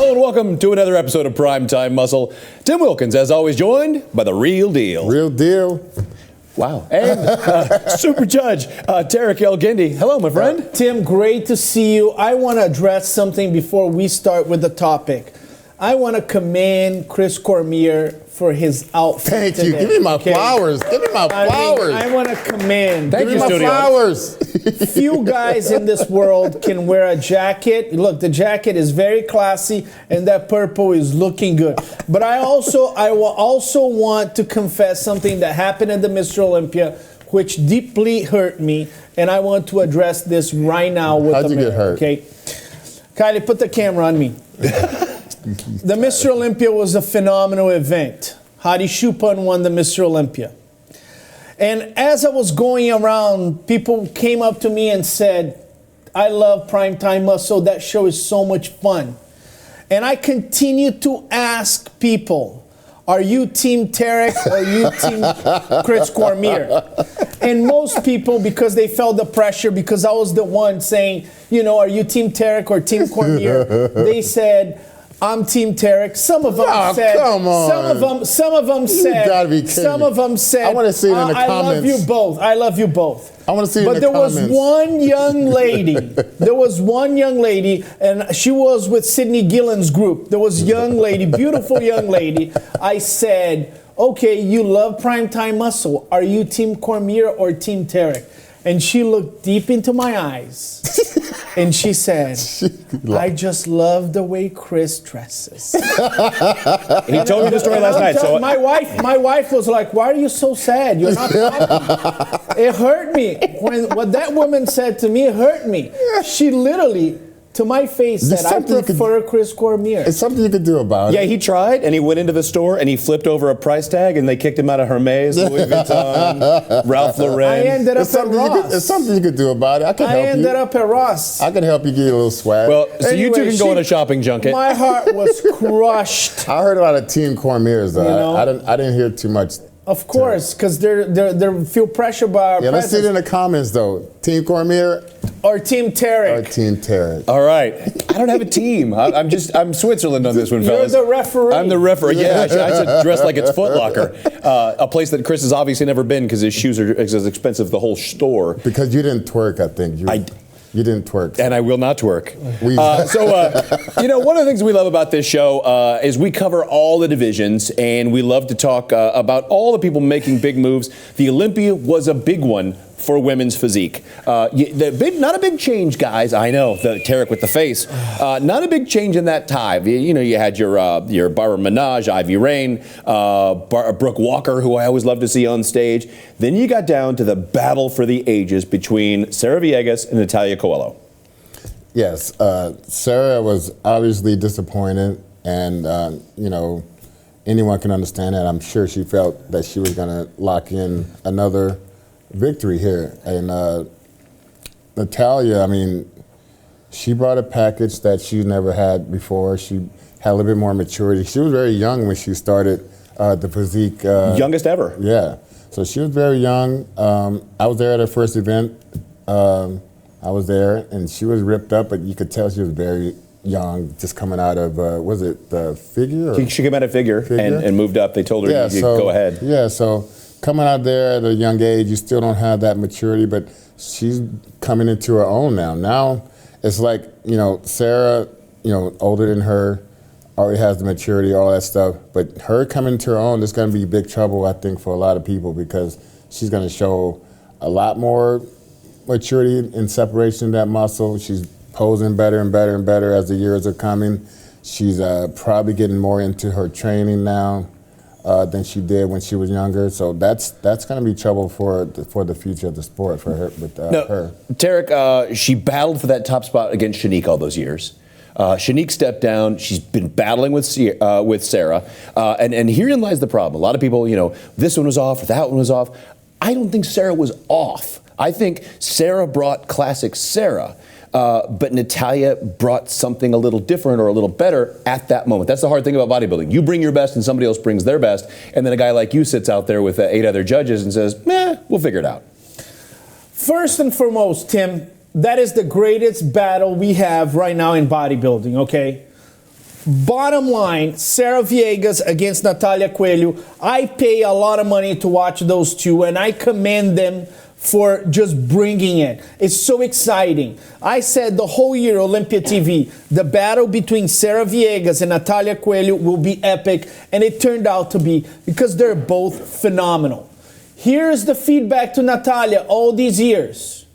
Hello and welcome to another episode of Primetime Muscle. Tim Wilkins, as always, joined by the real deal. Real deal. Wow. And Super Judge Tarek El-Guindy. Hello, my friend. Tim, great to see you. I want to address something before we start with the topic. I want to commend Chris Cormier for his outfit. Thank you. Today. Give me my flowers. Give me my flowers. I want to commend. Thank you, Give me my flowers. Few guys in this world can wear a jacket. Look, the jacket is very classy, and that purple is looking good. But I will also want to confess something that happened at the Mr. Olympia, which deeply hurt me, and I want to address this right now with How'd you get hurt? Okay, Kylie, put the camera on me. The Mr. Olympia was a phenomenal event. Hadi Choopan won the Mr. Olympia. And as I was going around, people came up to me and said, I love Primetime Muscle. That show is so much fun. And I continue to ask people, are you Team Tarek or are you Team Chris Cormier? And most people, because they felt the pressure, because I was the one saying, you know, are you Team Tarek or Team Cormier? They said, I'm Team Tarek. Some of them said. Come on. Some of them said. You gotta be kidding some of them said. I want to see it in the comments. I love you both. I love you both. I want to see it in the comments. But comments. there was one young lady. There was one young lady, and she was with Sidney Gillen's group. There was a young lady, beautiful young lady. I said, okay, you love Primetime Muscle. Are you Team Cormier or Team Tarek? And she looked deep into my eyes, and she said, I just love the way Chris dresses. He told me the story last night. So my wife was like, why are you so sad? You're not happy. It hurt me. What that woman said to me, it hurt me. She literally, to my face, said, I prefer Chris Cormier. It's something you could do about it. yeah, he tried, and he went into the store, and he flipped over a price tag, and they kicked him out of Hermes, Louis Vuitton, Ralph Lauren. I ended up at Ross. It's something you could do about it. I can help you. I ended up at Ross. I can help you get a little swag. Well, so you two Anyway, can go on a shopping junket. My heart was crushed. I heard about a Team Cormiers though. You know? I didn't hear too much. Of course, because they feel pressure by our Yeah, let's see it in presence. the comments though. Team Cormier Or Team Tarek. or Team Tarek? All right. I don't have a team. I'm Switzerland on this one, fellas. You're the referee. I'm the referee. Yeah, I should dress like it's Foot Locker. A place that Chris has obviously never been because his shoes are as expensive as the whole store. Because you didn't twerk, I think. You didn't twerk. And I will not twerk. One of the things we love about this show is we cover all the divisions, and we love to talk about all the people making big moves. The Olympia was a big one for women's physique. Not a big change, guys. I know, Tarek with the face. Not a big change in that time. You had your Barbara Minaj, Ivy Rain, Brooke Walker, who I always love to see on stage. Then you got down to the battle for the ages between Sarah Villegas and Natalia Coelho. Yes, Sarah was obviously disappointed, and anyone can understand that. I'm sure she felt that she was going to lock in another victory here. And Natalia, I mean, she brought a package that she never had before. She had a little bit more maturity. She was very young when she started the Physique. Youngest ever. Yeah. So she was very young. I was there at her first event. I was there, and she was ripped up, but you could tell she was very young, just coming out of, was it the figure? She came out of figure? And moved up. They told her, you go ahead. Yeah, so coming out there at a young age, you still don't have that maturity, but she's coming into her own now. Now it's like, Sarah, older than her, already has the maturity, all that stuff, but her coming into her own is going to be big trouble, I think, for a lot of people, because she's going to show a lot more maturity and separation of that muscle. She's posing better and better and better as the years are coming. She's probably getting more into her training now than she did when she was younger. So that's going to be trouble for the future of the sport for her. Her. Tarek, she battled for that top spot against Shanique all those years. Shanique stepped down. She's been battling with Sarah. And herein lies the problem. A lot of people, this one was off, or that one was off. I don't think Sarah was off. I think Sarah brought classic Sarah. But Natalia brought something a little different or a little better at that moment. That's the hard thing about bodybuilding. You bring your best and somebody else brings their best, and then a guy like you sits out there with 8 other judges and says, we'll figure it out. First and foremost, Tim, that is the greatest battle we have right now in bodybuilding, okay? Bottom line, Sarah Villegas against Natalia Coelho. I pay a lot of money to watch those two, and I commend them for just bringing it. It's so exciting. I said the whole year, Olympia TV, the battle between Sarah Villegas and Natalia Coelho will be epic, and it turned out to be, because they're both phenomenal. Here's the feedback to Natalia all these years.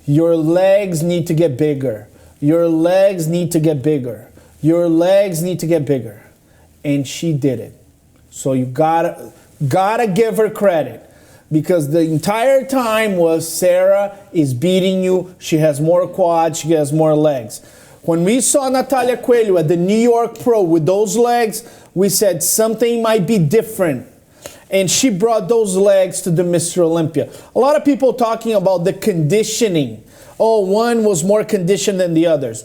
Your legs need to get bigger. Your legs need to get bigger. Your legs need to get bigger. And she did it. So you gotta give her credit. Because the entire time was Sarah is beating you. She has more quads. She has more legs. When we saw Natalia Coelho at the New York Pro with those legs, we said something might be different. And she brought those legs to the Mr. Olympia. A lot of people talking about the conditioning. Oh, one was more conditioned than the others.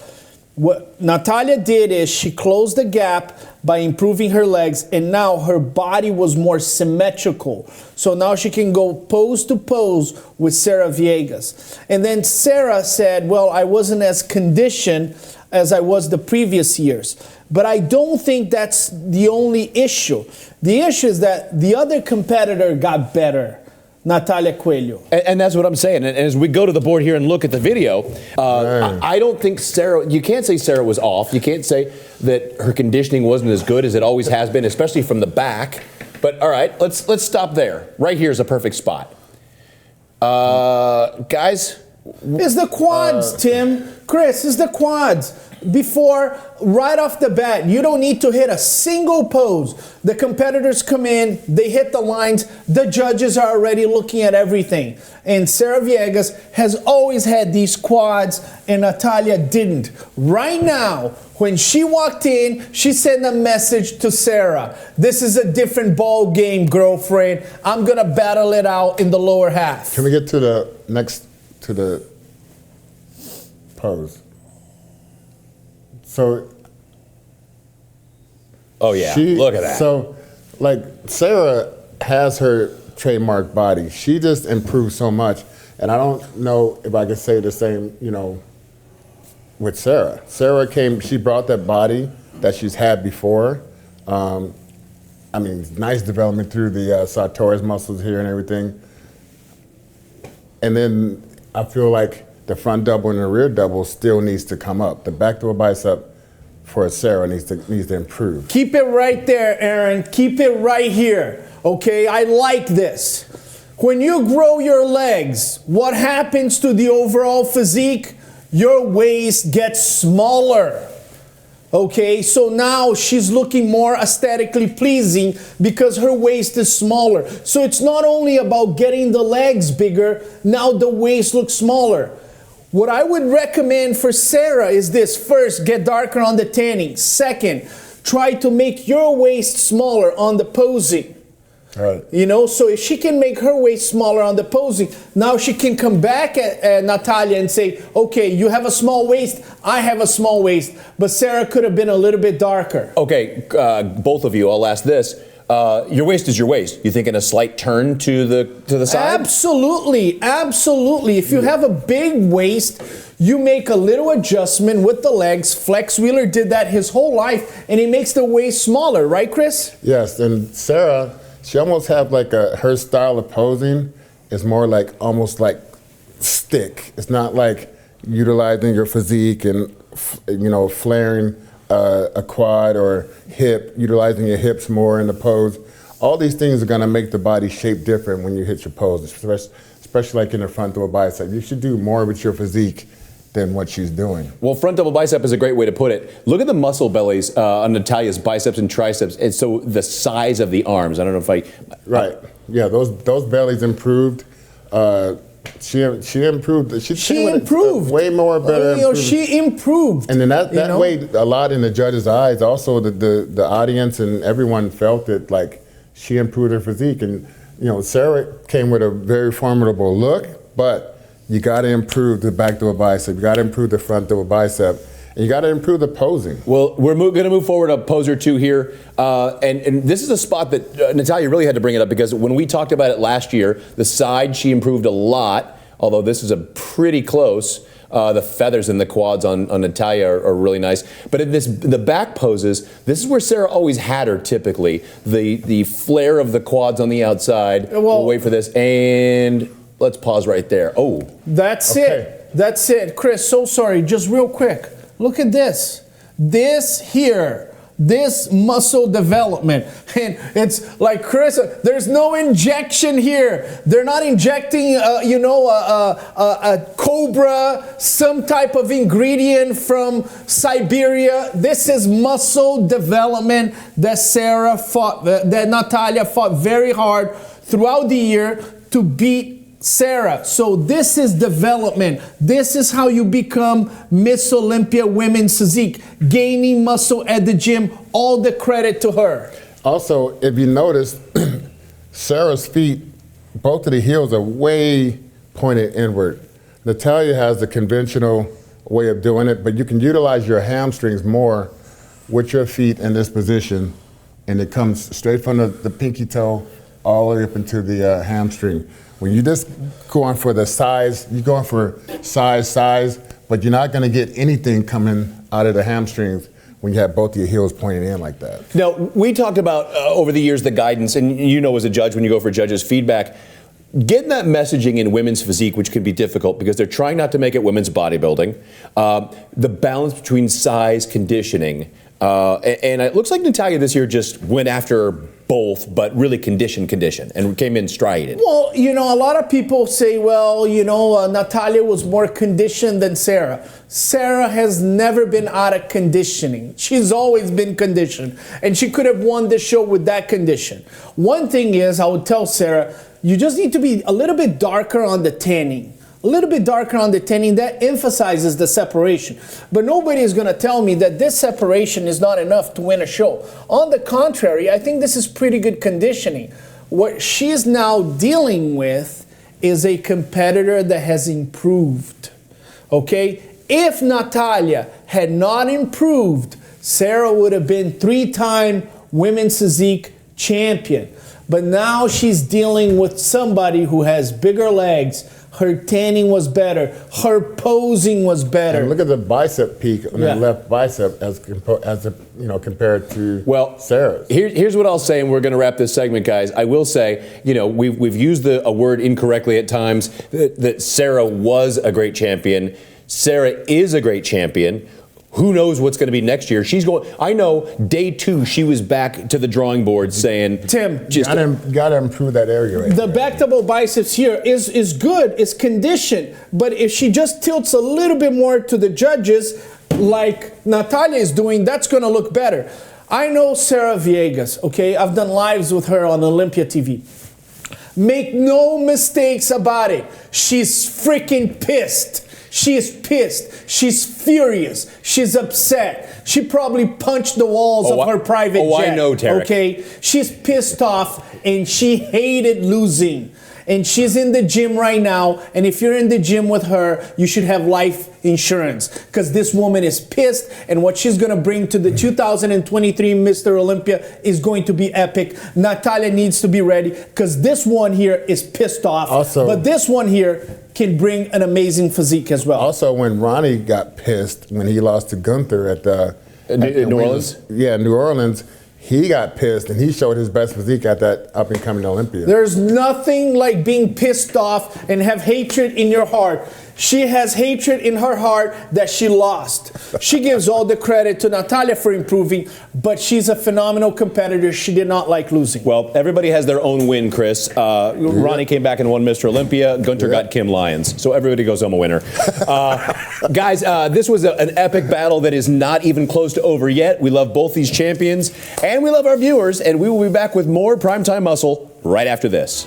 What Natalia did is she closed the gap by improving her legs, and now her body was more symmetrical. So now she can go pose to pose with Sarah Villegas. And then Sarah said, well, I wasn't as conditioned as I was the previous years. But I don't think that's the only issue. The issue is that the other competitor got better. Natalia Coelho. And that's what I'm saying. And as we go to the board here and look at the video, I don't think Sarah, you can't say Sarah was off. You can't say that her conditioning wasn't as good as it always has been, especially from the back. But all right, let's stop there. Right here is a perfect spot. Guys? It's the quads, Tim. Chris, it's the quads. Before, right off the bat, you don't need to hit a single pose. The competitors come in, they hit the lines, the judges are already looking at everything. And Sarah Villegas has always had these quads, and Natalia didn't. Right now, when she walked in, she sent a message to Sarah. This is a different ball game, girlfriend. I'm going to battle it out in the lower half. Can we get to the next, to the pose? So, oh yeah, look at that. So, like, Sarah has her trademark body. She just improved so much. And I don't know if I could say the same, you know, with Sarah. Sarah came, she brought that body that she's had before. I mean, nice development through the sartorius muscles here and everything. And then I feel like the front double and the rear double still needs to come up. The back double bicep for Sarah needs to improve. Keep it right there, Aaron. Keep it right here. Okay, I like this. When you grow your legs, what happens to the overall physique? Your waist gets smaller. Okay, so now she's looking more aesthetically pleasing because her waist is smaller. So it's not only about getting the legs bigger, now the waist looks smaller. What I would recommend for Sarah is this. First, get darker on the tanning. Second, try to make your waist smaller on the posing. Right. You know, so if she can make her waist smaller on the posing, now she can come back at Natalia and say, okay, you have a small waist, I have a small waist, but Sarah could have been a little bit darker. Okay, both of you, I'll ask this. Your waist is your waist. You thinking a slight turn to the side? Absolutely, absolutely. If you have a big waist, you make a little adjustment with the legs. Flex Wheeler did that his whole life, and he makes the waist smaller, right, Chris? Yes, and Sarah, she almost have like her style of posing is more like almost like stick. It's not like utilizing your physique and, you know, flaring a quad or hip, utilizing your hips more in the pose. All these things are going to make the body shape different when you hit your pose, especially like in the front double bicep. You should do more with your physique than what she's doing. Well, front double bicep is a great way to put it. Look at the muscle bellies on Natalia's biceps and triceps, and so the size of the arms. I don't know if I... Right. Yeah, those bellies improved. She improved. She improved. Way more better. You know, she improved. And then that way, a lot in the judges' eyes, also the audience and everyone felt it, like she improved her physique. And, you know, Sarah came with a very formidable look, but you got to improve the back double bicep. You got to improve the front double bicep. And you got to improve the posing. Well, we're going to move forward to poser 2 here. And this is a spot that Natalia really had to bring it up because when we talked about it last year, the side she improved a lot, although this is a pretty close. The feathers in the quads on Natalia are really nice. But in the back poses, this is where Sarah always had her typically. The flare of the quads on the outside. We'll wait for this. And let's pause right there. Oh. That's it. That's it. Chris, so sorry. Just real quick. Look at this. This here. This muscle development. And it's like, Chris, there's no injection here. They're not injecting, a cobra, some type of ingredient from Siberia. This is muscle development that that Natalia fought very hard throughout the year to beat Sarah. So this is development. This is how you become Miss Olympia Women's Physique, gaining muscle at the gym. All the credit to her. Also, if you notice, Sarah's feet, both of the heels are way pointed inward. Natalia has the conventional way of doing it, but you can utilize your hamstrings more with your feet in this position, and it comes straight from the pinky toe all the way up into the hamstring. When you just go on for the size, you're going for size, but you're not going to get anything coming out of the hamstrings when you have both of your heels pointing in like that. Now, we talked about over the years the guidance, and as a judge, when you go for judges' feedback, getting that messaging in women's physique, which can be difficult because they're trying not to make it women's bodybuilding, the balance between size, conditioning, and it looks like Natalia this year just went after both, but really condition, and came in strided. Well, a lot of people say, Natalia was more conditioned than Sarah. Sarah has never been out of conditioning. She's always been conditioned, and she could have won the show with that condition. One thing is, I would tell Sarah, you just need to be a little bit darker on the tanning. A little bit darker on the tanning, that emphasizes the separation. But nobody is going to tell me that this separation is not enough to win a show. On the contrary, I think this is pretty good conditioning. What she's now dealing with is a competitor that has improved. Okay? If Natalia had not improved, Sarah would have been 3-time women's physique champion. But now she's dealing with somebody who has bigger legs. Her tanning was better. Her posing was better. And look at the bicep peak on that left bicep as compared to Sarah's. Here's what I'll say, and we're going to wrap this segment, guys. I will say, we've used a word incorrectly at times, that Sarah was a great champion. Sarah is a great champion. Who knows what's going to be next year? I know day 2, she was back to the drawing board saying, Tim, got to improve that area right The back double biceps here is good, it's conditioned, but if she just tilts a little bit more to the judges, like Natalia is doing, that's going to look better. I know Sarah Villegas, okay? I've done lives with her on Olympia TV. Make no mistakes about it. She's freaking pissed. She is pissed. She's furious. She's upset. She probably punched the walls of her private jet. I know, Tarek. Okay? She's pissed off, and she hated losing. And she's in the gym right now, and if you're in the gym with her, you should have life insurance, because this woman is pissed, and what she's going to bring to the 2023 Mr. Olympia is going to be epic. Natalia needs to be ready, because this one here is pissed off, but this one here can bring an amazing physique as well. Also, when Ronnie got pissed when he lost to Gunther at New Orleans? New Orleans. He got pissed, and he showed his best physique at that up-and-coming Olympia. There's nothing like being pissed off and have hatred in your heart. She has hatred in her heart that she lost. She gives all the credit to Natalia for improving, but she's a phenomenal competitor. She did not like losing. Well, everybody has their own win, Chris. Ronnie came back and won Mr. Olympia. Gunter got Kim Lyons. So everybody goes home a winner. Guys, this was an epic battle that is not even close to over yet. We love both these champions, and we love our viewers, and we will be back with more Primetime Muscle right after this.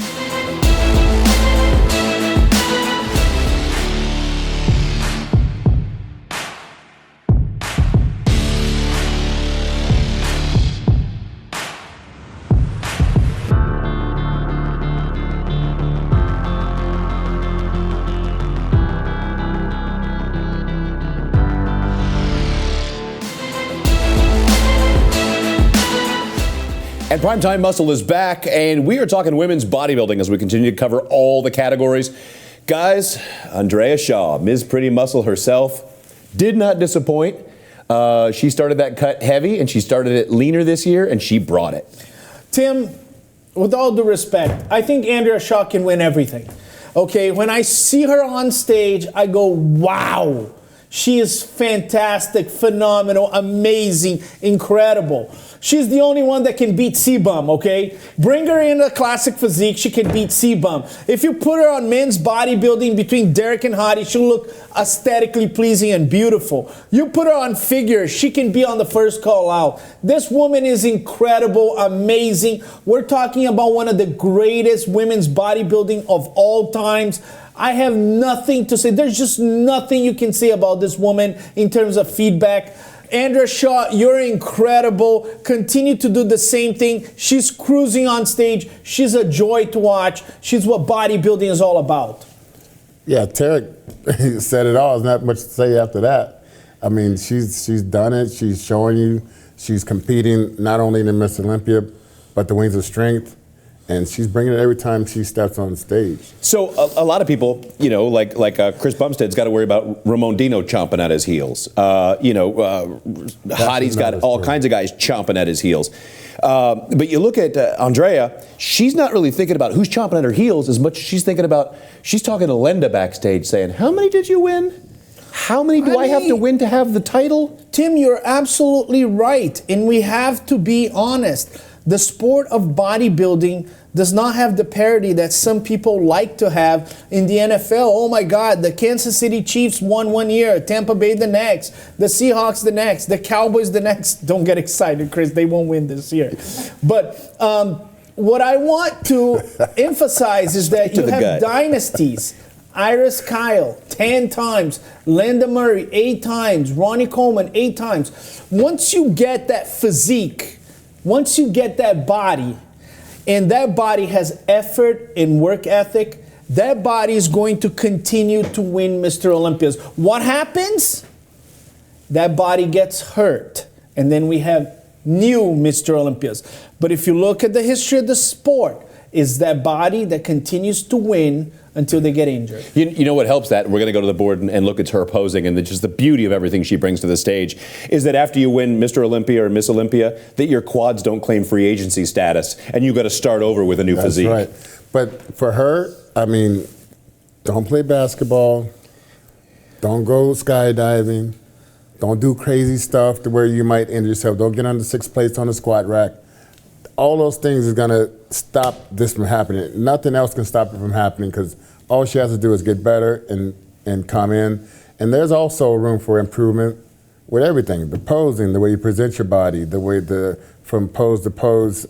And Primetime Muscle is back, and we are talking women's bodybuilding as we continue to cover all the categories. Guys, Andrea Shaw, Ms. Pretty Muscle herself, did not disappoint. She started that cut heavy, and she started it leaner this year, and she brought it. Tim, with all due respect, I think Andrea Shaw can win everything. Okay, when I see her on stage, I go, wow. She is fantastic, phenomenal, amazing, incredible. She's the only one that can beat C-Bum, okay? Bring her in a classic physique, she can beat C-Bum. If you put her on men's bodybuilding between Derek and Hadi, she'll look aesthetically pleasing and beautiful. You put her on figure, she can be on the first call out. This woman is incredible, amazing. We're talking about one of the greatest women's bodybuilding of all times. I have nothing to say. There's just nothing you can say about this woman in terms of feedback. Andrea Shaw, you're incredible. Continue to do the same thing. She's cruising on stage. She's a joy to watch. She's what bodybuilding is all about. Yeah, Tarek said it all. There's not much to say after that. I mean, she's done it. She's showing you. She's competing not only in the Miss Olympia, but the Wings of Strength. And she's bringing it every time she steps on stage. So a lot of people, you know, like Chris Bumstead's got to worry about Ramon Dino chomping at his heels. Hadi's got all kinds of guys chomping at his heels. But you look at Andrea, she's not really thinking about who's chomping at her heels as much as she's thinking about, she's talking to Lenda backstage saying, how many did you win? How many do I have to win to have the title? Tim, you're absolutely right. And we have to be honest. The sport of bodybuilding does not have the parity that some people like to have in the NFL. Oh my God, the Kansas City Chiefs won one year, Tampa Bay the next, the Seahawks the next, the Cowboys the next. Don't get excited, Chris, they won't win this year. But what I want to emphasize is that you have dynasties. Iris Kyle, 10 times. Lenda Murray, 8 times. Ronnie Coleman, 8 times. Once you get that physique, once you get that body, and that body has effort and work ethic, that body is going to continue to win Mr. Olympias. What happens? That body gets hurt, and then we have new Mr. Olympias. But if you look at the history of the sport, it's that body that continues to win until they get injured. You know what helps that? We're going to go to the board and look at her posing, and just the beauty of everything she brings to the stage is that after you win Mr. Olympia or Miss Olympia, that your quads don't claim free agency status, and you got to start over with a new physique. That's right. But for her, I mean, don't play basketball, don't go skydiving, don't do crazy stuff to where you might injure yourself, don't get under 6th place on the squat rack. All those things is going to stop this from happening. Nothing else can stop it from happening because all she has to do is get better and come in. And there's also room for improvement with everything. The posing, the way you present your body, the way from pose to pose,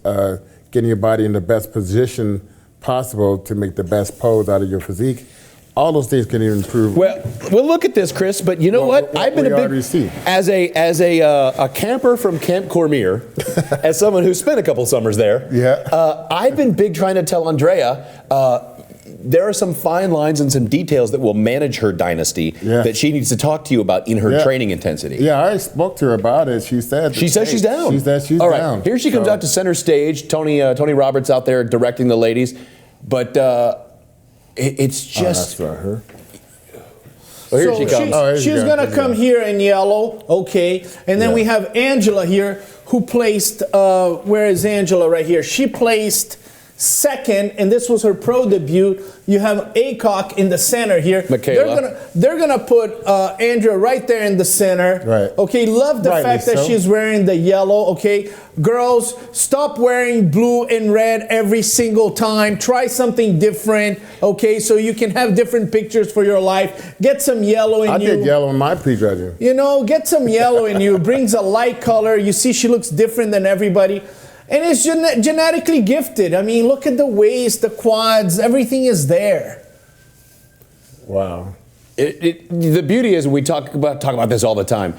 getting your body in the best position possible to make the best pose out of your physique. All those things can even improve. Well, we'll look at this, Chris. But you know what? I've been a big as a camper from Camp Cormier, as someone who spent a couple summers there. Yeah. I've been big trying to tell Andrea. There are some fine lines and some details that will manage her dynasty that she needs to talk to you about in her training intensity. Yeah, I spoke to her about it. She said she's down. She said she's all right, down. Here she comes out to center stage. Tony Roberts out there directing the ladies, but. It's just. Oh, that's not her. Well, here she comes. She's going to come here in yellow, okay. And then we have Angela here who placed, where is Angela right here? She placed second, and this was her pro debut. You have Acock in the center here. Michaela. They're gonna put Andrea right there in the center. Right. Okay, love the fact that she's wearing the yellow, okay? Girls, stop wearing blue and red every single time. Try something different, okay? So you can have different pictures for your life. Get some yellow in you. I did yellow in my pre-graduate. You know, get some yellow in you. It brings a light color. You see she looks different than everybody. And it's genetically gifted. I mean, look at the waist, the quads, everything is there. Wow. The beauty is, we talk about this all the time.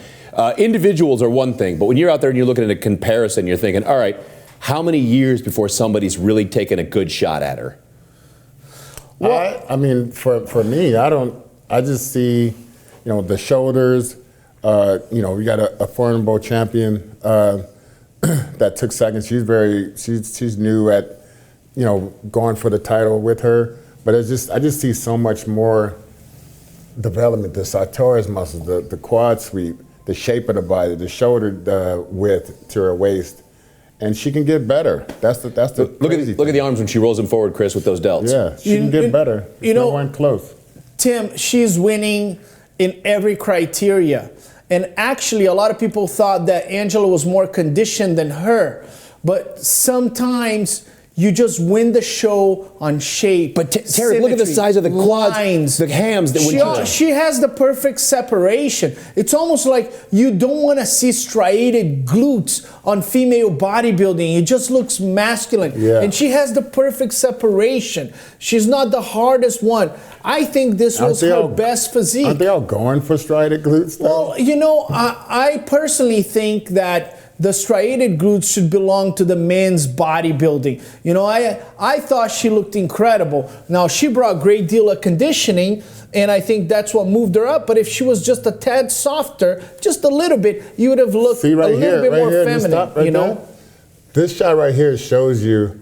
Individuals are one thing, but when you're out there and you're looking at a comparison, you're thinking, all right, how many years before somebody's really taken a good shot at her? Well, I mean, for me, I just see, the shoulders. We got a formidable champion that took second. She's new at, going for the title with her. But I just see so much more development. The sartorius muscles, the quad sweep, the shape of the body, the shoulder width to her waist, and she can get better. That's the look at the arms when she rolls them forward, Chris, with those delts. Yeah, she can get better. No one close. Tim, she's winning in every criteria. And actually, a lot of people thought that Angela was more conditioned than her. But sometimes you just win the show on shape. But Terry, look at the size of the quads, lines, the hams. She has the perfect separation. It's almost like you don't want to see striated glutes on female bodybuilding. It just looks masculine. Yeah. And she has the perfect separation. She's not the hardest one. I think this was her best physique. Aren't they all going for striated glutes, though? Well, you know, I personally think that the striated glutes should belong to the men's bodybuilding. You know, I thought she looked incredible. Now, she brought a great deal of conditioning, and I think that's what moved her up. But if she was just a tad softer, just a little bit, you would have looked a little bit more feminine, you know? This shot right here shows you,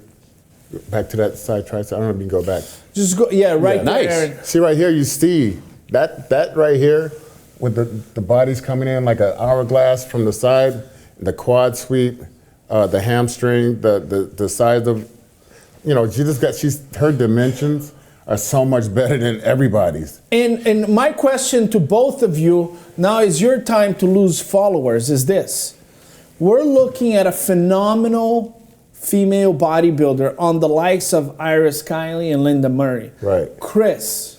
back to that side tricep. I don't know if you can go back. Just go, yeah, right there. Nice. See right here, you see that right here with the bodies coming in like an hourglass from the side, the quad sweep, the hamstring, the size of, you know, her dimensions are so much better than everybody's. And my question to both of you, now is your time to lose followers, is this. We're looking at a phenomenal female bodybuilder on the likes of Iris Kiley and Lenda Murray. Right. Chris,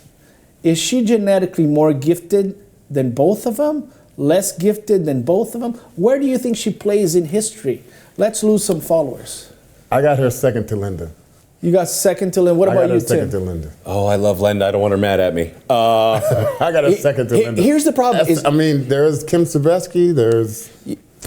is she genetically more gifted than both of them? Less gifted than both of them? Where do you think she plays in history? Let's lose some followers. I got her second to Lenda. You got second to Lenda. What about you, Tim? Second to Lenda. Oh, I love Lenda. I don't want her mad at me. I got her second to Lenda. Here's the problem. There's Kim Savetsky. There's...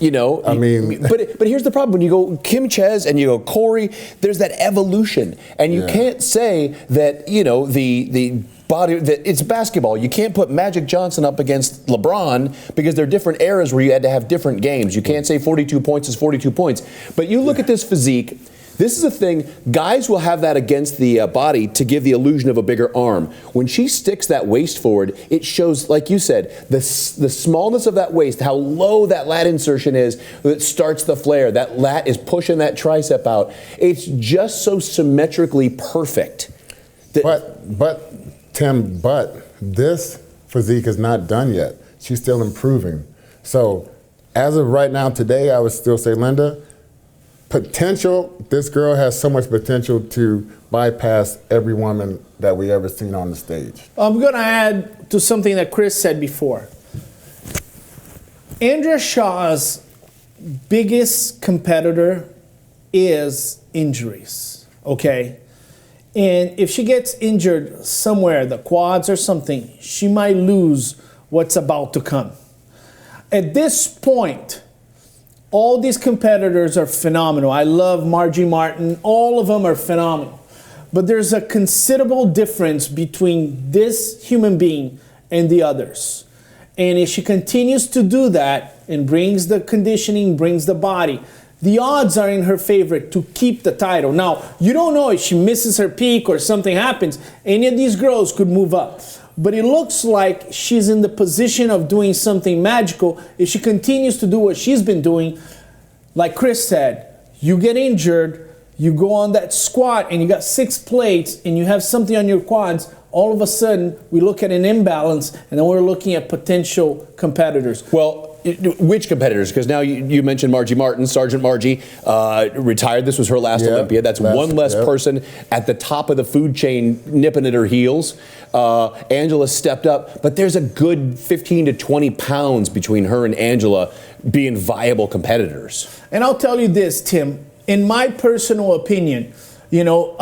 You know, but here's the problem. When you go Kim Ches and you go Corey, there's that evolution. And you can't say that, you know, the body, that it's basketball. You can't put Magic Johnson up against LeBron because there are different eras where you had to have different games. You can't say 42 points is 42 points. But you look at this physique. This is a thing, guys will have that against the body to give the illusion of a bigger arm. When she sticks that waist forward, it shows, like you said, the smallness of that waist, how low that lat insertion is that starts the flare. That lat is pushing that tricep out. It's just so symmetrically perfect. But Tim, this physique is not done yet. She's still improving. So as of right now, today, I would still say, Lenda, potential, this girl has so much potential to bypass every woman that we ever seen on the stage. I'm going to add to something that Chris said before. Andrea Shaw's biggest competitor is injuries, okay? And if she gets injured somewhere, the quads or something, she might lose what's about to come. At this point, all these competitors are phenomenal. I love Margie Martin. All of them are phenomenal. But there's a considerable difference between this human being and the others. And if she continues to do that and brings the conditioning, brings the body, the odds are in her favor to keep the title. Now, you don't know if she misses her peak or something happens. Any of these girls could move up. But it looks like she's in the position of doing something magical. If she continues to do what she's been doing, like Chris said, you get injured, you go on that squat and you got 6 plates and you have something on your quads, all of a sudden we look at an imbalance and then we're looking at potential competitors. Well, which competitors? Because now you mentioned Margie Martin, Sergeant Margie, retired. This was her last Olympia. That's one less person at the top of the food chain nipping at her heels. Angela stepped up, but there's a good 15 to 20 pounds between her and Angela being viable competitors. And I'll tell you this, Tim, in my personal opinion, you know,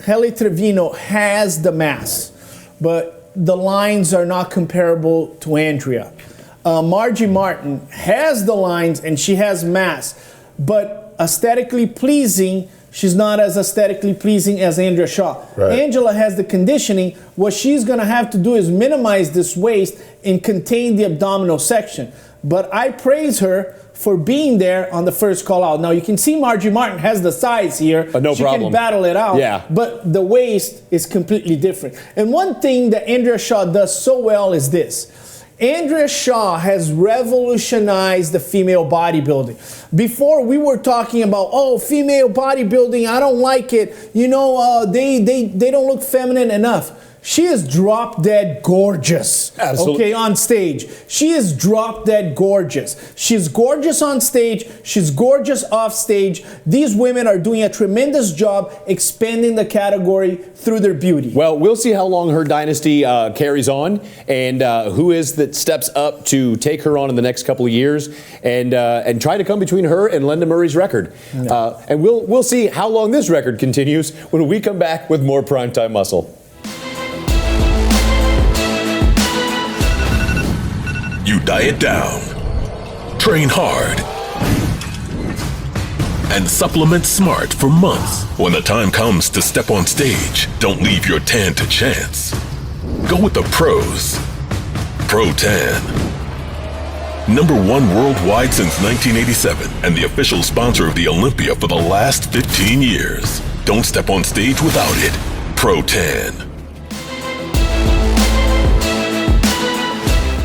Heli Trevino has the mass, but the lines are not comparable to Andrea. Margie Martin has the lines and she has mass, but aesthetically pleasing, She's not as aesthetically pleasing as Andrea Shaw. Right. Angela has the conditioning. What she's going to have to do is minimize this waist and contain the abdominal section. But I praise her for being there on the first call out. Now you can see Margie Martin has the size here. No she problem. can battle it out. Yeah. But the waist is completely different. And one thing that Andrea Shaw does so well is this. Andrea Shaw has revolutionized the female bodybuilding. Before we were talking about, oh, female bodybuilding, I don't like it. You know, they don't look feminine enough. She is drop dead gorgeous. Absolutely. Okay, on stage. She is drop dead gorgeous. She's gorgeous on stage. She's gorgeous off stage. These women are doing a tremendous job expanding the category through their beauty. Well, we'll see how long her dynasty carries on, and who is that steps up to take her on in the next couple of years, and try to come between her and Lenda Murray's record. And we'll see how long this record continues when we come back with more Primetime Muscle. You diet down, train hard, and supplement smart for months. When the time comes to step on stage, don't leave your tan to chance. Go with the pros. Pro Tan. #1 worldwide since 1987 and the official sponsor of the Olympia for the last 15 years. Don't step on stage without it. Pro Tan.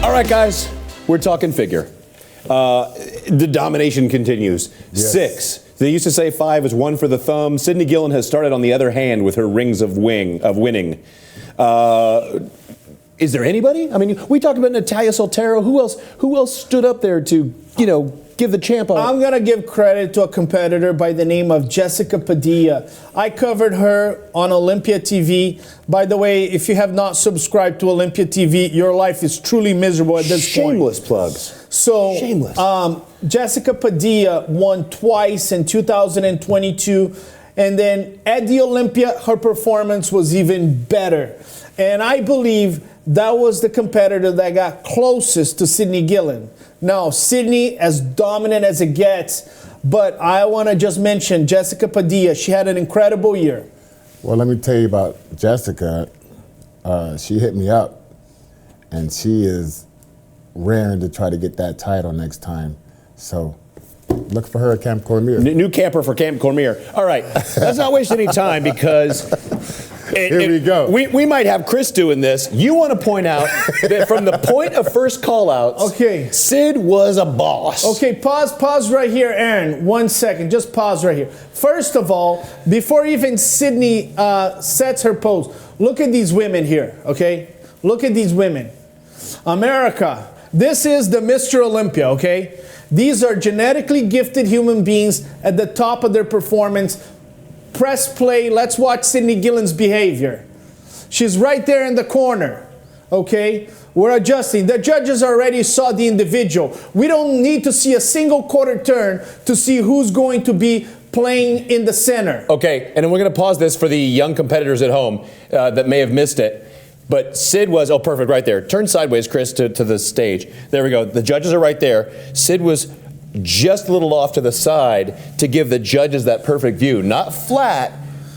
All right, guys, we're talking figure. The domination continues. Yes. 6. They used to say 5 is 1 for the thumb. Sydney Gillen has started on the other hand with her rings of winning. Is there anybody? I mean, we talked about Natalia Soltero. Who else stood up there to, give the champ a... I'm going to give credit to a competitor by the name of Jessica Padilla. I covered her on Olympia TV. By the way, if you have not subscribed to Olympia TV, your life is truly miserable at this point. Shameless plugs. So, Shameless. Jessica Padilla won twice in 2022. And then at the Olympia, her performance was even better. And I believe that was the competitor that got closest to Sydney Gillen. Now, Sydney, as dominant as it gets, but I want to just mention Jessica Padilla. She had an incredible year. Well, let me tell you about Jessica. She hit me up, and she is raring to try to get that title next time. So look for her at Camp Cormier. New camper for Camp Cormier. All right, let's not waste any time because... Here we go. We might have Chris doing this. You want to point out that from the point of first call-outs, okay, Sid was a boss. Okay, pause right here, Aaron. 1 second, just pause right here. First of all, before even Sydney sets her pose, look at these women here, okay? Look at these women. America, this is the Mr. Olympia, okay? These are genetically gifted human beings at the top of their performance. Press play. Let's watch Sydney Gillen's behavior. She's right there in the corner. Okay? We're adjusting. The judges already saw the individual. We don't need to see a single quarter turn to see who's going to be playing in the center. Okay, and then we're going to pause this for the young competitors at home that may have missed it. But Sid was, oh, perfect, right there. Turn sideways, Chris, to the stage. There we go. The judges are right there. Sid was just a little off to the side to give the judges that perfect view. Not flat.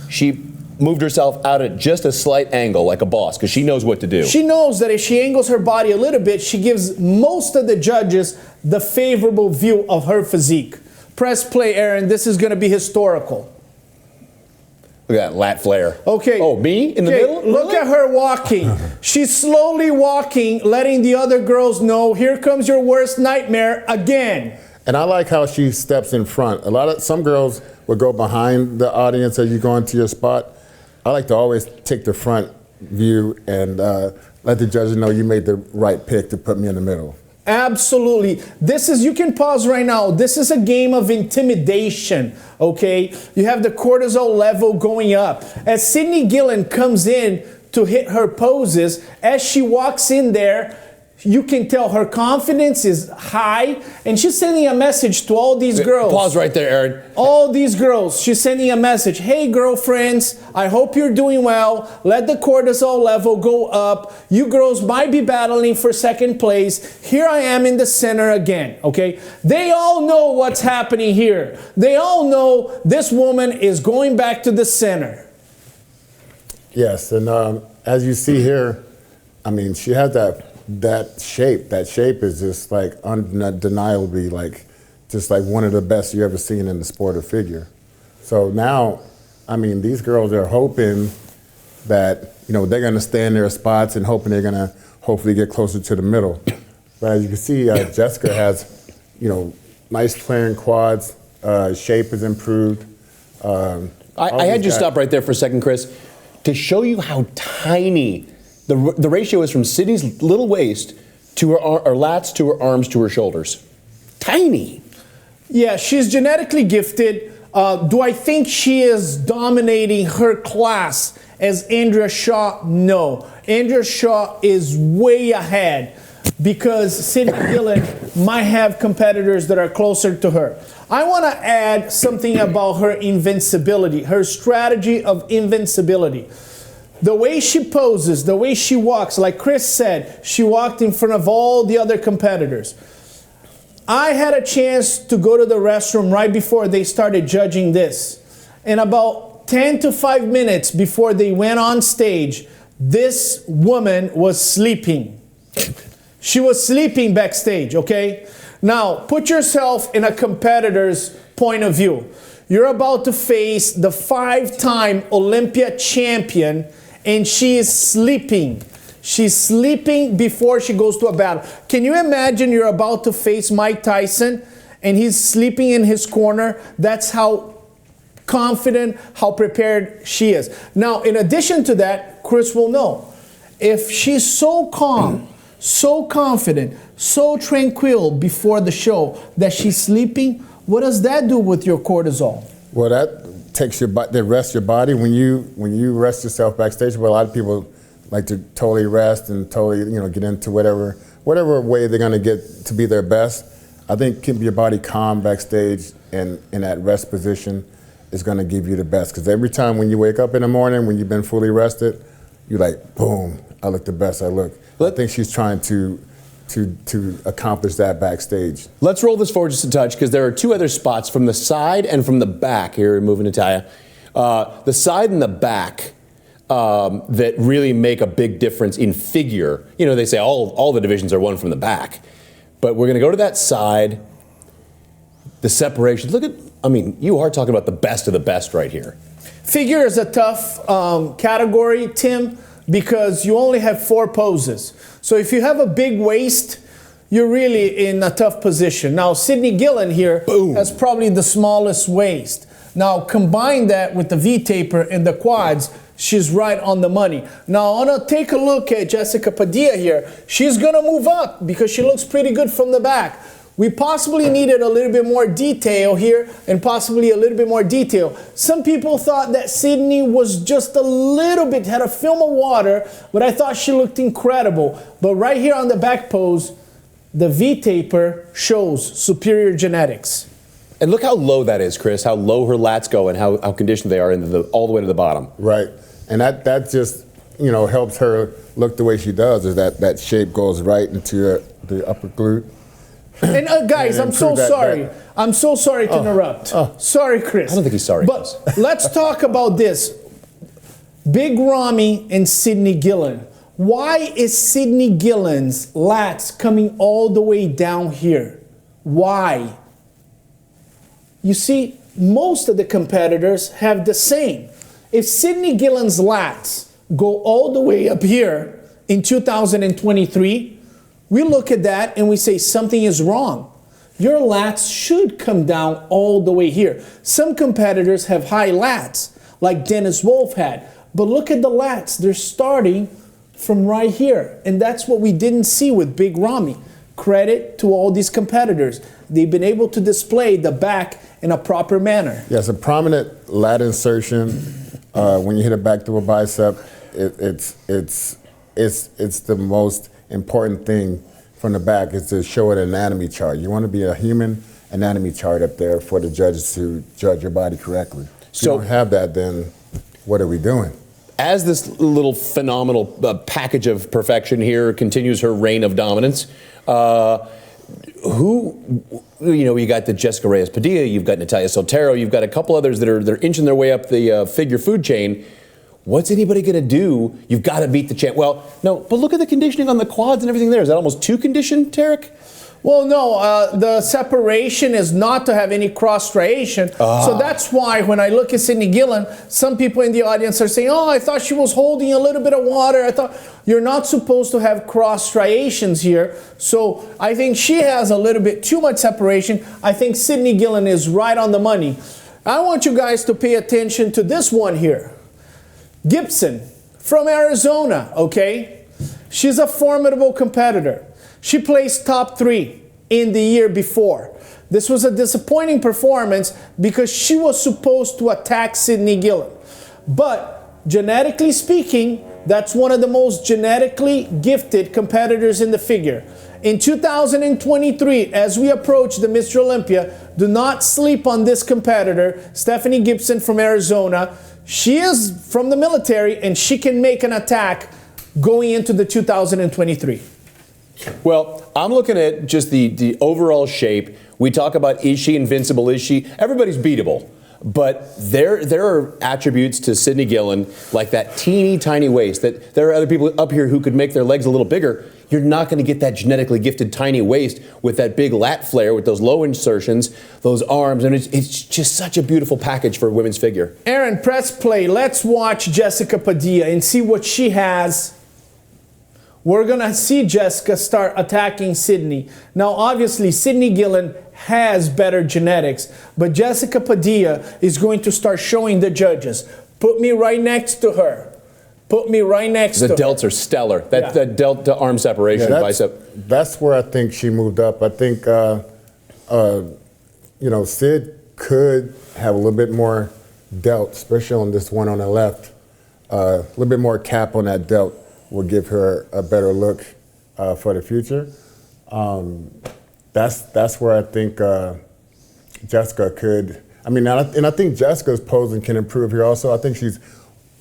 She moved herself out at just a slight angle like a boss because she knows what to do. She knows that if she angles her body a little bit, she gives most of the judges the favorable view of her physique. Press play, Aaron. This is going to be historical. Look at that lat flare. Okay. Oh, me in the middle? Look at her walking. She's slowly walking, letting the other girls know, here comes your worst nightmare again. And I like how she steps in front. Some girls would go behind the audience as you go into your spot. I like to always take the front view and let the judges know you made the right pick to put me in the middle. Absolutely. You can pause right now. This is a game of intimidation, okay? You have the cortisol level going up. As Sydney Gillen comes in to hit her poses, as she walks in there, You can tell her confidence is high, and she's sending a message to all these girls. Pause right there, Aaron. All these girls, she's sending a message. Hey, girlfriends, I hope you're doing well. Let the cortisol level go up. You girls might be battling for second place. Here I am in the center again, okay? They all know what's happening here. They all know this woman is going back to the center. Yes, and as you see here, I mean, she has that shape. That shape is just like undeniably like just like one of the best you ever seen in the sport of figure. So now, I mean, these girls are hoping that, you know, they're gonna stay in their spots and hoping they're gonna hopefully get closer to the middle. But as you can see, Jessica has, you know, nice clearing quads, shape is improved. I had you stop right there for a second, Chris, to show you how tiny the ratio is from Sydney's little waist to her lats, to her arms, to her shoulders. Tiny. Yeah, she's genetically gifted. Do I think she is dominating her class as Andrea Shaw? No. Andrea Shaw is way ahead because Sydney Gillen might have competitors that are closer to her. I want to add something about her invincibility, her strategy of invincibility. The way she poses, the way she walks, like Chris said, she walked in front of all the other competitors. I had a chance to go to the restroom right before they started judging this. And about 10 to 5 minutes before they went on stage, this woman was sleeping. She was sleeping backstage, okay? Now, put yourself in a competitor's point of view. You're about to face the 5-time Olympia champion, and she is sleeping. She's sleeping before she goes to a battle. Can you imagine you're about to face Mike Tyson and he's sleeping in his corner? That's how confident, how prepared she is. Now, in addition to that, Chris will know. If she's so calm, so confident, so tranquil before the show that she's sleeping, what does that do with your cortisol? Well, that takes that rests your body. When you rest yourself backstage, well, a lot of people like to totally rest and totally, you know, get into whatever way they're gonna get to be their best. I think keeping your body calm backstage and in that rest position is gonna give you the best. Because every time when you wake up in the morning, when you've been fully rested, you're like, boom, I look the best I look. I think she's trying to accomplish that backstage. Let's roll this forward just a touch, because there are two other spots from the side and from the back. Here, we're moving Natalia. The side and the back that really make a big difference in figure. You know, they say all the divisions are won from the back. But we're going to go to that side. The separation. Look at, I mean, you are talking about the best of the best right here. Figure is a tough category, Tim, because you only have 4 poses. So if you have a big waist, you're really in a tough position. Now, Sydney Gillen here has probably the smallest waist. Now, combine that with the V-taper and the quads, she's right on the money. Now, I want to take a look at Jessica Padilla here. She's going to move up because she looks pretty good from the back. We possibly needed a little bit more detail here and possibly a little bit more detail. Some people thought that Sydney was just a little bit, had a film of water, but I thought she looked incredible. But right here on the back pose, the V-taper shows superior genetics. And look how low that is, Chris, how low her lats go and how conditioned they are all the way to the bottom. Right. And that just, you know, helps her look the way she does, is that shape goes right into the upper glute. And guys, I'm so sorry. I'm so sorry to interrupt. Sorry, Chris. I don't think he's sorry. But let's talk about this. Big Ramy and Sydney Gillen. Why is Sydney Gillen's lats coming all the way down here? Why? You see, most of the competitors have the same. If Sydney Gillen's lats go all the way up here in 2023, we look at that and we say something is wrong. Your lats should come down all the way here. Some competitors have high lats, like Dennis Wolf had. But look at the lats. They're starting from right here. And that's what we didn't see with Big Ramy. Credit to all these competitors. They've been able to display the back in a proper manner. Yes, a prominent lat insertion. When you hit a back double bicep, it's the most important thing from the back is to show an anatomy chart. You want to be a human anatomy chart up there for the judges to judge your body correctly. If you don't have that, then what are we doing? As this little phenomenal package of perfection here continues her reign of dominance, you got the Jessica Reyes-Padilla, you've got Natalia Soltero, you've got a couple others that are inching their way up the figure food chain. What's anybody going to do? You've got to beat the champ. Well, no, but look at the conditioning on the quads and everything there. Is that almost too conditioned, Tarek? Well, no, the separation is not to have any cross striation. So that's why when I look at Sydney Gillen, some people in the audience are saying, oh, I thought she was holding a little bit of water. I thought you're not supposed to have cross striations here. So I think she has a little bit too much separation. I think Sydney Gillen is right on the money. I want you guys to pay attention to this one here. Gibson from Arizona, okay? She's a formidable competitor. She placed top 3 in the year before. This was a disappointing performance because she was supposed to attack Sydney Gillen. But genetically speaking, that's one of the most genetically gifted competitors in the figure. In 2023, as we approach the Mr. Olympia, do not sleep on this competitor, Stephanie Gibson from Arizona. She is from the military and she can make an attack going into the 2023. Well, I'm looking at just the overall shape. We talk about, is she invincible? Is she? Everybody's beatable. But there are attributes to Sydney Gillen, like that teeny tiny waist, that there are other people up here who could make their legs a little bigger. You're not going to get that genetically gifted tiny waist with that big lat flare, with those low insertions, those arms, and it's just such a beautiful package for a women's figure. Aaron, press play. Let's watch Jessica Padilla and see what she has. We're going to see Jessica start attacking Sydney. Now, obviously, Sydney Gillen has better genetics, but Jessica Padilla is going to start showing the judges. Put me right next to her. Put me right next to her. The delts are stellar. That delt to arm separation, bicep. That's where I think she moved up. I think, Sid could have a little bit more delt, especially on this one on the left. A little bit more cap on that delt will give her a better look for the future. That's where I think Jessica could. I think Jessica's posing can improve here also. I think she's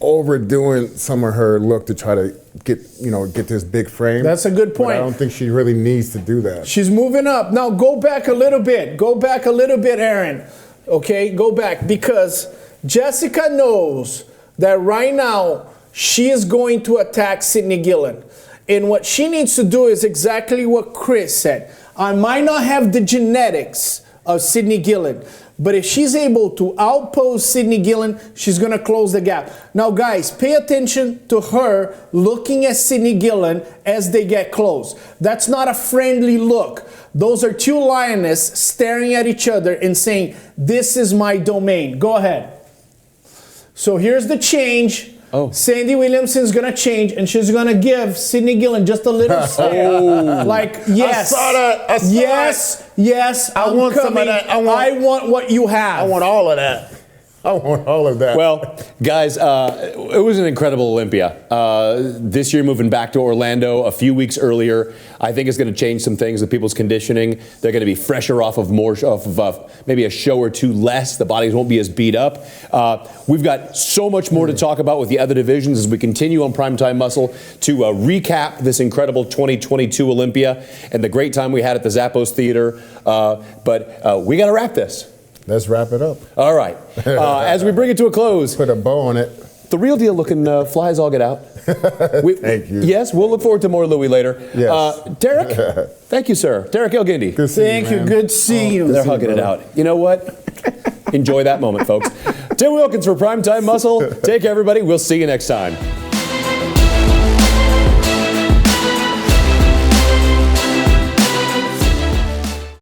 overdoing some of her look to try to get this big frame. That's a good point. But I don't think she really needs to do that. She's moving up. Now go back a little bit. Go back a little bit, Aaron. Okay, go back, because Jessica knows that right now she is going to attack Sydney Gillen. And what she needs to do is exactly what Chris said. I might not have the genetics of Sydney Gillen, but if she's able to outpose Sydney Gillen, she's going to close the gap. Now, guys, pay attention to her looking at Sydney Gillen as they get close. That's not a friendly look. Those are two lionesses staring at each other and saying, this is my domain. Go ahead. So here's the change. Oh. Sandy Williamson's going to change, and she's going to give Sydney Gillen just a little stare. Like, yes. I saw that. Yes, I want some of that. I want what you have. I want all of that. I want all of that. Well, guys, it was an incredible Olympia. This year moving back to Orlando a few weeks earlier, I think it's going to change some things with people's conditioning. They're going to be fresher off of maybe a show or two less. The bodies won't be as beat up. We've got so much more to talk about with the other divisions as we continue on Primetime Muscle to recap this incredible 2022 Olympia and the great time we had at the Zappos Theater. But we got to wrap this. Let's wrap it up. All right. As we bring it to a close, put a bow on it. The real deal looking flies all get out. Thank you. Yes, we'll look forward to more Louis later. Yes. Derek, thank you, sir. Derek Elgindy. Good to see you, Thank you. man. Good to see you. They're hugging it out. You know what? Enjoy that moment, folks. Tim Wilkins for Primetime Muscle. Take care, everybody. We'll see you next time.